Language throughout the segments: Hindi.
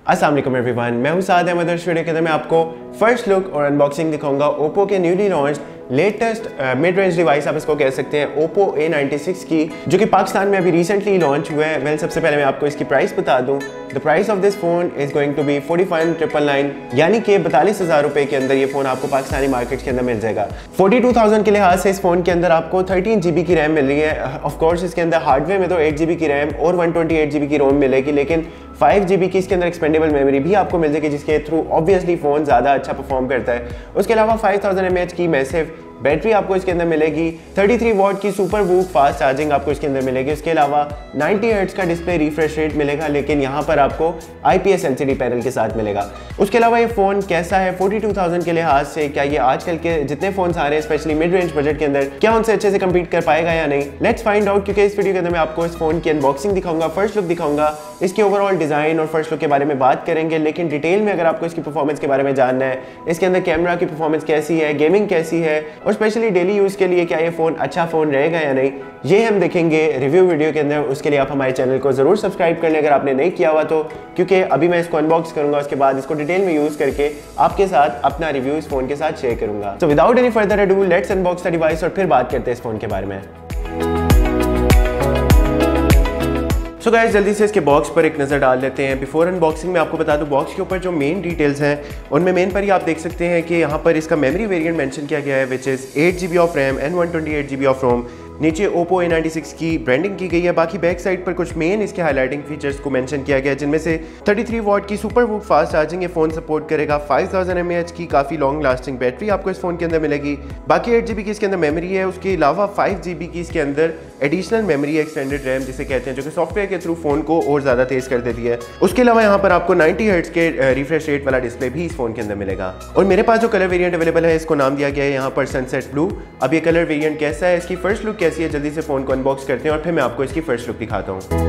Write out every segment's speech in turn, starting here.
अस्सलाम वालेकुम एवरीवन, मैं हूं साद अहमद। इस वीडियो के अंदर मैं आपको फर्स्ट लुक और अनबॉक्सिंग दिखाऊंगा ओप्पो के newly launched latest mid range device आप इसको कह सकते हैं ओप्पो A96 की, जो कि पाकिस्तान में अभी रिसेंटली लॉन्च हुआ है। वेल, सबसे पहले मैं आपको इसकी प्राइस बता दूं। The price of this phone is going to be 45,999, यानी कि 42,000 रुपए के अंदर ये फोन आपको पाकिस्तानी मार्केट के अंदर मिल जाएगा। 42,000 के लिहाज से इस फोन के अंदर आपको 13 GB की रैम मिल रही है। ऑफ कोर्स इसके अंदर हार्डवेयर में तो 8 GB की रैम और 128 GB की रोम मिलेगी, लेकिन 5 GB की इसके अंदर एक्सपेंडेबल मेमोरी भी आपको मिल जाएगी, जिसके थ्रू ऑब्वियसली फोन ज़्यादा अच्छा परफॉर्म करता है। उसके अलावा 5000 mAh की मैसिव बैटरी आपको इसके अंदर मिलेगी। 33 वॉट की सुपर वूफ फास्ट चार्जिंग आपको इसके अंदर मिलेगी। उसके अलावा 90 हर्ट्ज का डिस्प्ले रिफ्रेश रेट मिलेगा, लेकिन यहाँ पर आपको IPS LCD पैनल के साथ मिलेगा। उसके अलावा ये फ़ोन कैसा है 42,000 के लिहाज से, क्या ये आजकल के जितने फ़ोन्स आ रहे हैं स्पेशली मिड रेंज बजट के अंदर, क्या उनसे अच्छे से कम्पीट कर पाएगा या नहीं? लेट्स फाइंड आउट, क्योंकि इस वीडियो के अंदर मैं आपको इस फ़ोन की अनबॉक्सिंग दिखाऊंगा, फर्स्ट लुक दिखाऊंगा, इसके ओवरऑल डिज़ाइन और फर्स्ट लुक के बारे में बात करेंगे। लेकिन डिटेल में अगर आपको इसकी परफॉर्मेंस के बारे में जानना है, इसके अंदर कैमरा की परफॉर्मेंस कैसी है, गेमिंग कैसी है, और स्पेशली डेली उसके लिए क्या ये फ़ोन अच्छा फ़ोन रहेगा या नहीं, ये हम देखेंगे रिव्यू वीडियो के अंदर। उसके लिए आप हमारे चैनल को ज़रूर सब्सक्राइब कर लें अगर आपने नहीं किया हुआ तो, क्योंकि अभी मैं इसको अनबॉक्स करूंगा, उसके बाद इसको डिटेल में यूज़ करके आपके साथ अपना रिव्यू इस फ़ोन के साथ शेयर करूंगा। तो without any further ado, let's unbox the device और फिर बात करते हैं इस फ़ोन के बारे में। सो गाइस, जल्दी से इसके बॉक्स पर एक नज़र डाल लेते हैं। बिफोर अनबॉक्सिंग में आपको बता दूं, बॉक्स के ऊपर जो मेन डिटेल्स हैं उनमें मेन पर ही आप देख सकते हैं कि यहाँ पर इसका मेमोरी वेरिएंट मेंशन किया गया है, which is 8 GB of RAM and 128 GB of ROM. नीचे ओप्पो A96 की ब्रांडिंग की गई है। बाकी बैक साइड पर कुछ मेन इसके हाईलाइटिंग फीचर्स को मेंशन किया गया है, जिनमें से 33 वॉट की सुपर वूफ फास्ट चार्जिंग ये फ़ोन सपोर्ट करेगा। 5000 mAh की काफ़ी लॉन्ग लास्टिंग बैटरी आपको इस फ़ोन के अंदर मिलेगी। बाकी 8 GB की इसके अंदर मेमोरी है। उसके अलावा 5 GB की इसके अंदर एडिशनल मेमोरी एक्सटेंडेड रैम जिसे कहते हैं, जो कि सॉफ्टवेयर के थ्रू फ़ोन को और ज़्यादा तेज़ कर देती है। उसके अलावा यहाँ पर आपको 90 हर्ट्ज के रिफ्रेश रेट वाला डिस्प्ले भी इस फ़ोन के अंदर मिलेगा। और मेरे पास जो कलर वेरिएंट अवेलेबल है, इसको नाम दिया गया है यहाँ पर सनसेट ब्लू। अब ये कलर वेरिएंट कैसा है, इसकी फर्स्ट लुक कैसी है, जल्दी से फ़ोन को अनबॉक्स करते हैं और फिर मैं आपको इसकी फर्स्ट लुक दिखाता हूँ।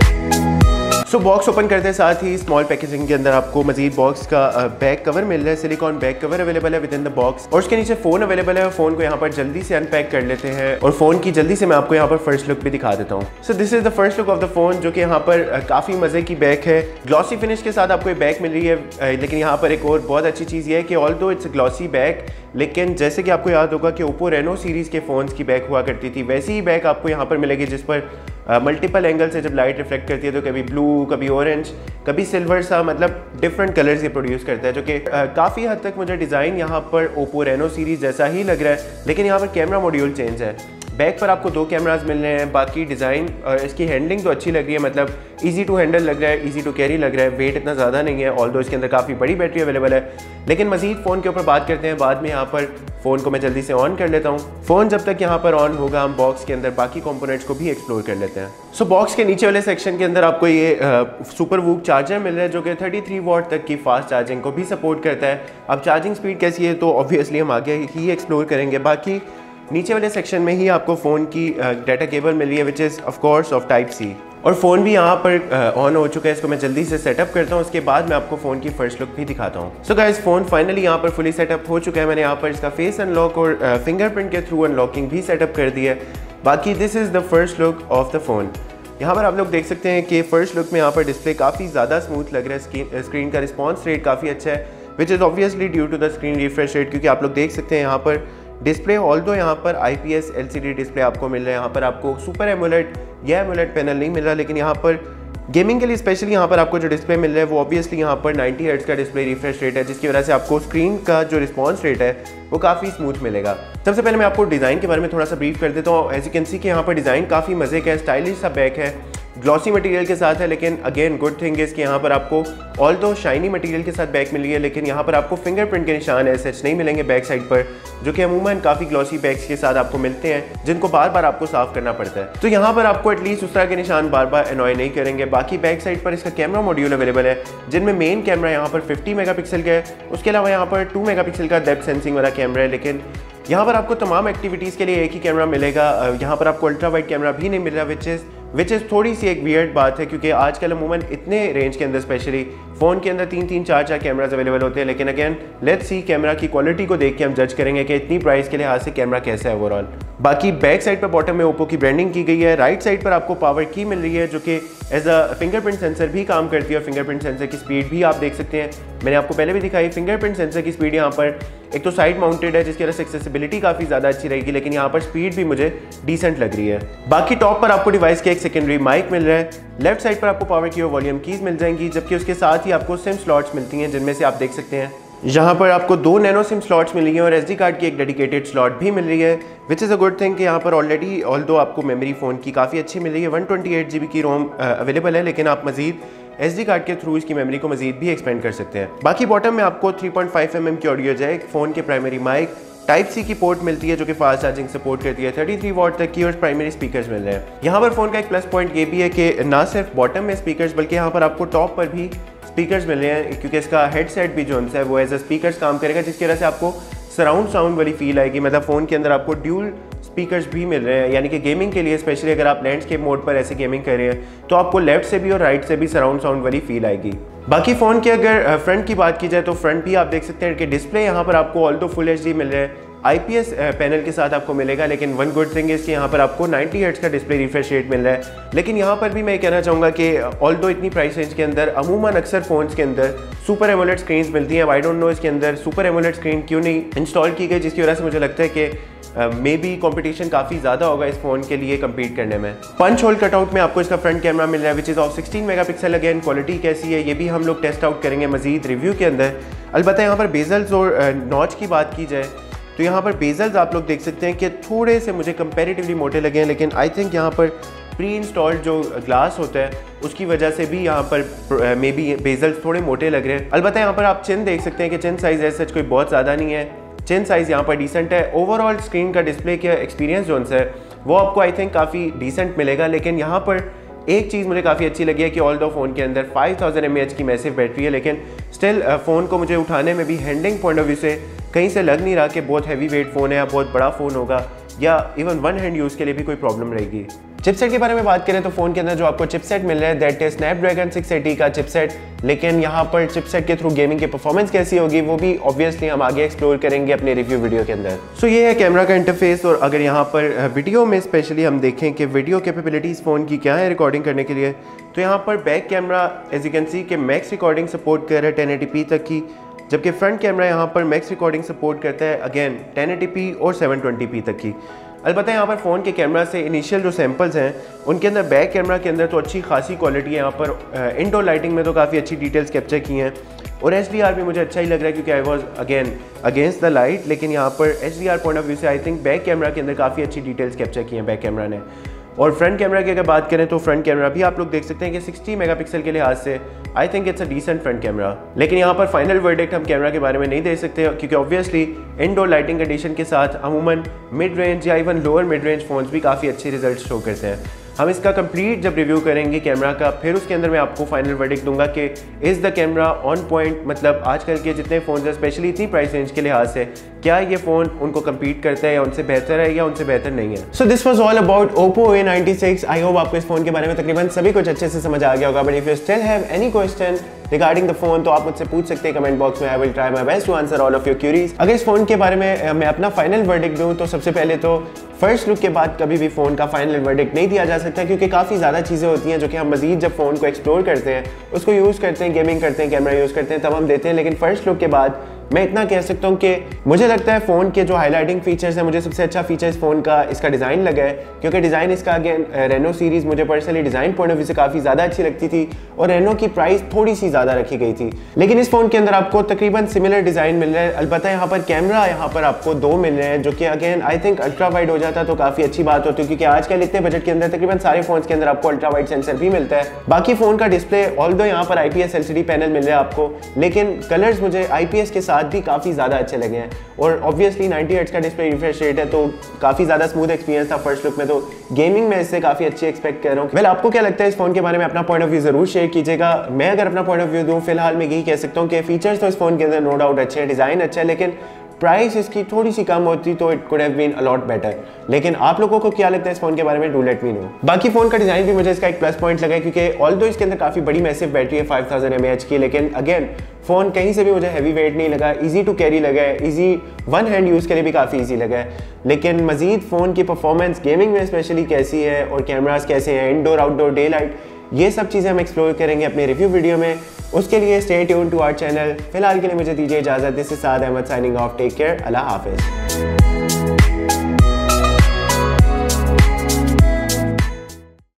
सो बॉक्स ओपन करते हैं, साथ ही स्मॉल पैकेजिंग के अंदर आपको मजीद बॉक्स का बैक कवर मिल रहा है। सिलिकॉन बैक कवर अवेलेबल है विद इन द बॉक्स, और उसके नीचे फ़ोन अवेलेबल है। फ़ोन को यहाँ पर जल्दी से अनपैक कर लेते हैं और फ़ोन की जल्दी से मैं आपको यहाँ पर फर्स्ट लुक भी दिखा देता हूँ। So this is the first look of the phone, जो कि यहाँ पर काफ़ी मज़े की बैक है। ग्लॉसी फिनिश के साथ आपको ये बैक मिल रही है, लेकिन यहाँ पर एक और बहुत अच्छी चीज़ ये है कि ऑल्दो इट्स ग्लॉसी बैक, लेकिन जैसे कि आपको याद होगा कि ओप्पो रेनो सीरीज़ के फ़ोन्स की बैक हुआ करती थी, वैसी ही बैक आपको यहाँ पर मिलेगी, जिस पर मल्टीपल एंगल से जब लाइट रिफ्लेक्ट करती है तो कभी ब्लू, कभी ऑरेंज, कभी सिल्वर सा, मतलब डिफरेंट कलर्स ये प्रोड्यूस करता है, जो कि काफ़ी हद तक मुझे डिज़ाइन यहाँ पर ओप्पो रेनो सीरीज़ जैसा ही लग रहा है। लेकिन यहाँ पर कैमरा मॉड्यूल चेंज है। बैक पर आपको 2 कैमरास मिल रहे हैं। बाकी डिज़ाइन और इसकी हैंडलिंग तो अच्छी लग रही है, मतलब इजी टू हैंडल लग रहा है, इजी टू कैरी लग रहा है। वेट इतना ज़्यादा नहीं है, ऑल्दो इसके अंदर काफ़ी बड़ी बैटरी अवेलेबल है। लेकिन मजीद फ़ोन के ऊपर बात करते हैं बाद में। यहाँ पर फ़ोन को मैं जल्दी से ऑन कर लेता हूँ। फ़ोन जब तक यहाँ पर ऑन होगा, हम बॉक्स के अंदर बाकी कंपोनेंट्स को भी एक्सप्लोर कर लेते हैं। सो बॉक्स के नीचे वाले सेक्शन के अंदर आपको ये सुपर वूफ चार्जर मिल रहा है, जो कि 33 वॉट तक की फास्ट चार्जिंग को भी सपोर्ट करता है। अब चार्जिंग स्पीड कैसी है तो ऑब्वियसली हम आगे ही एक्सप्लोर करेंगे। बाकी नीचे वाले सेक्शन में ही आपको फ़ोन की डाटा केबल मिल रही है, which is of course of type C, और फ़ोन भी यहाँ पर ऑन हो चुका है। इसको मैं जल्दी से सेटअप करता हूँ, उसके बाद मैं आपको फ़ोन की फर्स्ट लुक भी दिखाता हूँ। सो गाइस, फ़ोन फाइनली यहाँ पर फुली सेटअप हो चुका है। मैंने यहाँ पर इसका फेस अनलॉक और फिंगरप्रिंट के थ्रू अनलॉकिंग भी सेटअप कर दी है। बाकी this is the first look of the phone. यहाँ पर आप लोग देख सकते हैं कि फर्स्ट लुक में यहाँ पर डिस्प्ले काफ़ी ज़्यादा स्मूथ लग रहा है। स्क्रीन का रिस्पॉन्स रेट काफ़ी अच्छा है, which is obviously due to the screen refresh rate, क्योंकि आप लोग देख सकते हैं यहाँ पर डिस्प्ले ऑल्दो यहाँ पर IPS LCD डिस्प्ले आपको मिल रहा है। यहाँ पर आपको सुपर एमोलेड या एमोलेड पैनल नहीं मिल रहा, लेकिन यहाँ पर गेमिंग के लिए स्पेशली यहाँ पर आपको जो डिस्प्ले मिल रहा है वो ऑब्वियसली यहाँ पर 90 हर्ट्ज का डिस्प्ले रिफ्रेश रेट है, जिसकी वजह से आपको स्क्रीन का जो रिस्पॉन्स रेट है वो काफ़ी स्मूथ मिलेगा। सबसे पहले मैं आपको डिज़ाइन के बारे में थोड़ा सा ब्रीफ कर देता हूँ। एज यू कैन सी कि यहाँ पर डिज़ाइन काफ़ी मज़े का है, स्टाइलिश सा बैक है, ग्लॉसी मटेरियल के साथ है। लेकिन अगेन गुड थिंग इज़ कि यहाँ पर आपको ऑल्दो शाइनी मटेरियल के साथ बैक मिल रही है, लेकिन यहाँ पर आपको फिंगरप्रिंट के निशान ऐसे नहीं मिलेंगे बैक साइड पर, जो कि अमूमन काफ़ी ग्लॉसी बैक्स के साथ आपको मिलते हैं, जिनको बार बार आपको साफ करना पड़ता है। तो यहाँ पर आपको एटलीस्ट उस तरह के निशान बार बार एनॉय नहीं करेंगे। बाकी बैक साइड पर इसका कैमरा मॉड्यूल अवेलेबल है, जिनमें मेन कैमरा यहाँ पर 50 मेगापिक्सल का है। उसके अलावा यहाँ पर 2 मेगापिक्सल का डेप्थ सेंसिंग वाला कैमरा है, लेकिन यहाँ पर आपको तमाम एक्टिविटीज़ के लिए एक ही कैमरा मिलेगा। यहाँ पर आपको अल्ट्रा वाइड कैमरा भी नहीं मिल रहा, विच इज़ थोड़ी सी एक वियर्ड बात है, क्योंकि आजकल अमूमन इतने रेंज के अंदर स्पेशली फ़ोन के अंदर 3-3, 4-4 कैमराज अवेलेबल होते हैं, लेकिन अगेन लेट्स सी कैमरा की क्वालिटी को देख के हम जज करेंगे कि इतनी प्राइस के लिहाज से कैमरा कैसा है ओवरऑल। बाकी बैक साइड पर बॉटम में ओप्पो की ब्रांडिंग की गई है। राइट साइड पर आपको पावर की मिल रही है जो कि एज अ फिंगरप्रिंट सेंसर भी काम करती है और फिंगरप्रिंट सेंसर की स्पीड भी आप देख सकते हैं, मैंने आपको पहले भी दिखाई। फिंगरप्रिंट सेंसर की स्पीड यहाँ पर एक तो साइड माउंटेड है जिसकी वजह से एक्सेसिबिलिटी काफ़ी ज़्यादा अच्छी रहेगी, लेकिन यहाँ पर स्पीड भी मुझे डिसेंट लग रही है। बाकी टॉप पर आपको डिवाइस के एक सेकेंडरी माइक मिल रहा है। लेफ्ट साइड पर आपको पावर की और वॉल्यूम कीज मिल जाएंगी, जबकि उसके साथ ही आपको सिम स्लॉट्स मिलती हैं जिनमें से आप देख सकते हैं यहाँ पर आपको 2 नैनो सिम स्लॉट्स मिली हैं और SD कार्ड की एक डेडिकेटेड स्लॉट भी मिल रही है, which is a good thing कि यहाँ पर ऑलरेडी ऑल्दो आपको मेमोरी फ़ोन की काफ़ी अच्छी मिल रही है। 128 GB की रोम अवेलेबल है, लेकिन आप मजीद SD कार्ड के थ्रू इसकी मेमोरी को मजीद भी एक्सपेंड कर सकते हैं। बाकी बॉटम में आपको 3.5 mm की ऑडियो जैक, फ़ोन के प्राइमरी माइक, Type-C की पोर्ट मिलती है जो कि फास्ट चार्जिंग सपोर्ट करती है, 33 वॉट तक की, और प्राइमरी स्पीकर्स मिल रहे हैं। यहाँ पर फ़ोन का एक प्लस पॉइंट ये भी है कि ना सिर्फ बॉटम में स्पीकर्स बल्कि यहाँ पर आपको टॉप पर भी स्पीकर्स मिल रहे हैं, क्योंकि इसका हेडसेट भी जो है वो एज अ स्पीकर्स काम करेगा, जिसकी वजह से आपको सराउंड साउंड वाली फील आएगी। मतलब फ़ोन के अंदर आपको ड्यूल स्पीकर्स भी मिल रहे हैं, यानी कि गेमिंग के लिए स्पेशली अगर आप लैंडस्केप मोड पर ऐसे गेमिंग कर रहे हैं तो आपको लेफ्ट से भी और राइट से भी सराउंड साउंड वाली फील आएगी। बाकी फ़ोन के अगर फ्रंट की बात की जाए तो फ्रंट भी आप देख सकते हैं कि डिस्प्ले यहाँ पर आपको ऑल्दो फुल HD मिल रहा है, IPS पैनल के साथ आपको मिलेगा, लेकिन वन गुड थिंग इज़ कि यहाँ पर आपको 90 हर्ट्ज़ का डिस्प्ले रिफ्रेश रेट मिल रहा है। लेकिन यहाँ पर भी मैं कहना चाहूँगा कि ऑल्दो इतनी प्राइस रेंज के अंदर अमूमन अक्सर फ़ोन्स के अंदर सुपर एमोलेड स्क्रीन्स मिलती हैं। आई डोंट नो इसके अंदर सुपर एमोलेड स्क्रीन क्यों नहीं इंस्टॉल की गई, जिसकी वजह से मुझे लगता है कि मे बी कॉम्पिटिशन काफ़ी ज़्यादा होगा इस फ़ोन के लिए कम्पीट करने में। पंच होल कटआउट में आपको इसका फ्रंट कैमरा मिल रहा है which is of 16 megapixel. Again quality कैसी है ये भी हम लोग टेस्ट आउट करेंगे मजीद रिव्यू के अंदर। अलबत्ता यहाँ पर बेजल्स और नॉच की बात की जाए तो यहाँ पर बेजल्स आप लोग देख सकते हैं कि थोड़े से मुझे कंपैरेटिवली मोटे लगे हैं, लेकिन आई थिंक यहाँ पर प्री इंस्टॉल्ड जो ग्लास होता है उसकी वजह से भी यहाँ पर मे बी बेजल्स थोड़े मोटे लग रहे हैं। अलबत्ता यहाँ पर आप चिन देख सकते हैं कि चिन साइज़ ऐसा कोई बहुत ज़्यादा नहीं है, चिन साइज़ यहाँ पर डिसेंट है। ओवरऑल स्क्रीन का डिस्प्ले का एक्सपीरियंस जो है वो आपको आई थिंक काफ़ी डिसेंट मिलेगा, लेकिन यहाँ पर एक चीज़ मुझे काफ़ी अच्छी लगी है कि ऑल्दो फ़ोन के अंदर 5000 mAh की मैसिव बैटरी है, लेकिन स्टिल फ़ोन को मुझे उठाने में भी हैंडलिंग पॉइंट ऑफ व्यू से कहीं से लग नहीं रहा कि बहुत हैवी वेट फ़ोन है या बहुत बड़ा फ़ोन होगा या इवन वन हैंड यूज़ के लिए भी कोई प्रॉब्लम रहेगी। चिपसेट के बारे में बात करें तो फ़ोन के अंदर जो आपको चिपसेट मिल रहा है दैट इज स्नैपड्रैगन 680 का चिपसेट, लेकिन यहाँ पर चिपसेट के थ्रू गेमिंग की परफॉर्मेंस कैसी होगी वो भी ऑब्वियसली हम आगे एक्सप्लोर करेंगे अपने रिव्यू वीडियो के अंदर। सो ये है कैमरा का इंटरफेस, और अगर यहाँ पर वीडियो में स्पेशली हम देखें कि वीडियो कैपेबिलिटीज़ फ़ोन की क्या है रिकॉर्डिंग करने के लिए, तो यहाँ पर back camera as you can see कि मैक्स रिकॉर्डिंग सपोर्ट कर रहा है 1080p तक की, जबकि फ्रंट कैमरा यहाँ पर मैक्स रिकॉर्डिंग सपोर्ट करता है अगेन 1080p और 720p तक की। अलबत्ता यहाँ पर फ़ोन के कैमरा से इनिशियल जो सैम्पल्स हैं उनके अंदर बैक कैमरा के अंदर तो अच्छी खासी क्वालिटी है। यहाँ पर इंडोर लाइटिंग में तो काफ़ी अच्छी डिटेल्स कैप्चर की हैं, और HDR भी मुझे अच्छा ही लग रहा है क्योंकि I was again against the light, लेकिन यहाँ पर HDR पॉइंट ऑफ व्यू से आई थिंक बैक कैमरा के अंदर काफ़ी अच्छी डिटेल्स कैप्चर की हैं बैक कैमरा ने। और फ्रंट कैमरा की अगर बात करें तो फ्रंट कैमरा भी आप लोग देख सकते हैं कि 60 मेगापिक्सल के लिहाज से I think it's a decent front camera, लेकिन यहाँ पर फाइनल वर्डिक्ट हम कैमरा के बारे में नहीं दे सकते क्योंकि ऑब्वियसली इंडोर लाइटिंग कंडीशन के साथ अमूमन मिड रेंज या even lower mid range phones भी काफ़ी अच्छे रिजल्ट शो करते हैं। हम इसका कंप्लीट जब रिव्यू करेंगे कैमरा का, फिर उसके अंदर मैं आपको फाइनल वर्डिक्ट दूंगा कि is the camera on point, मतलब आजकल के जितने फ़ोन हैं स्पेशली इतनी प्राइस रेंज के लिहाज से क्या ये फ़ोन उनको कम्पीट करता है या उनसे बेहतर है या उनसे बेहतर नहीं है। So this was all about Oppo A96। I hope आपको इस फ़ोन के बारे में तकरीबन सभी कुछ अच्छे से समझ आ गया होगा, but if you still have any question regarding the phone तो आप मुझसे पूछ सकते हैं कमेंट बॉक्स में। I will try my best to answer all of your queries. अगर इस फोन के बारे में मैं अपना फाइनल वर्डिक्ट दूं तो सबसे पहले तो फर्स्ट लुक के बाद कभी भी फ़ोन का फाइनल वर्डिक्ट नहीं दिया जा सकता, क्योंकि काफ़ी ज़्यादा चीज़ें होती हैं जो कि हम मजीद जब फ़ोन को एक्सप्लोर करते हैं, उसको यूज़ करते हैं, गेमिंग करते हैं, कैमरा यूज़ करते हैं, तब हम देते हैं। लेकिन फर्स्ट लुक के बाद मैं इतना कह सकता हूँ कि मुझे लगता है फ़ोन के जो हाईलाइटिंग फीचर्स हैं, मुझे सबसे अच्छा फीचर इस फ़ोन का इसका डिज़ाइन लगा है, क्योंकि डिज़ाइन इसका अगेन रेनो सीरीज़ मुझे personally design point of view से काफ़ी ज़्यादा अच्छी लगती थी, और रेनो की प्राइस थोड़ी सी ज़्यादा रखी गई थी। लेकिन इस फ़ोन के अंदर आपको तकरीबन सिमिलर डिज़ाइन मिल रहा है। अलबत्ता यहाँ पर कैमरा यहाँ पर आपको 2 मिल रहे हैं, जो कि again I think ultra wide हो जाता तो काफ़ी अच्छी बात होती है, क्योंकि आजकल इतने बजट के अंदर तकरीबन सारे फोन के अंदर आपको अल्ट्रा वाइड सेंसर भी मिलता है। बाकी फ़ोन का डिस्प्ले ऑल्दो यहाँ पर IPS LCD पैनल मिल रहा है आपको, लेकिन कलर्स मुझे IPS के साथ भी काफ़ी ज़्यादा अच्छे लगे हैं, और ऑब्वियसली 90 हर्ट्ज का डिस्प्ले रिफ्रेश रेट है तो काफ़ी ज़्यादा स्मूथ एक्सपीरियंस था फर्स्ट लुक में, तो गेमिंग में इससे काफ़ी अच्छी एक्सपेक्ट कर रहा हूँ। वेल, आपको क्या लगता है इस फोन के बारे में? अपना पॉइंट ऑफ व्यू जरूर शेयर कीजिएगा। मैं अगर अपना पॉइंट ऑफ व्यू दूँ फिलहाल मैं यही कह सकता हूँ कि फीचर्स तो इस फोन के अंदर नो डाउट अच्छे हैं, डिज़ाइन अच्छा है, लेकिन प्राइस इसकी थोड़ी सी कम होती तो it could have been a lot better. लेकिन आप लोगों को क्या लगता है इस फोन के बारे में, डू लेट मी नो। बाकी फोन का डिजाइन भी मुझे इसका एक प्लस पॉइंट लगा, क्योंकि ऑल्दो इसके अंदर काफी बड़ी मैसिव बैटरी है 5000 mAh की, लेकिन अगेन फोन कहीं से भी मुझे हैवी वेट नहीं लगा, इजी टू कैरी लगा है, इजी वन हैंड यूज के लिए भी काफी इजी लगा है। लेकिन मजीद फोन की परफॉर्मेंस गेमिंग में स्पेशली कैसी है और कैमरास कैसे हैं, इंडोर आउटडोर डे लाइट, ये सब चीज़ें हम एक्सप्लोर करेंगे अपने रिव्यू वीडियो में। उसके लिए stay tune to our channel. फिलहाल के लिए मुझे दीजिए इजाज़त। This is Saad Ahmad signing off. Take care, अल्लाह हाफिज़।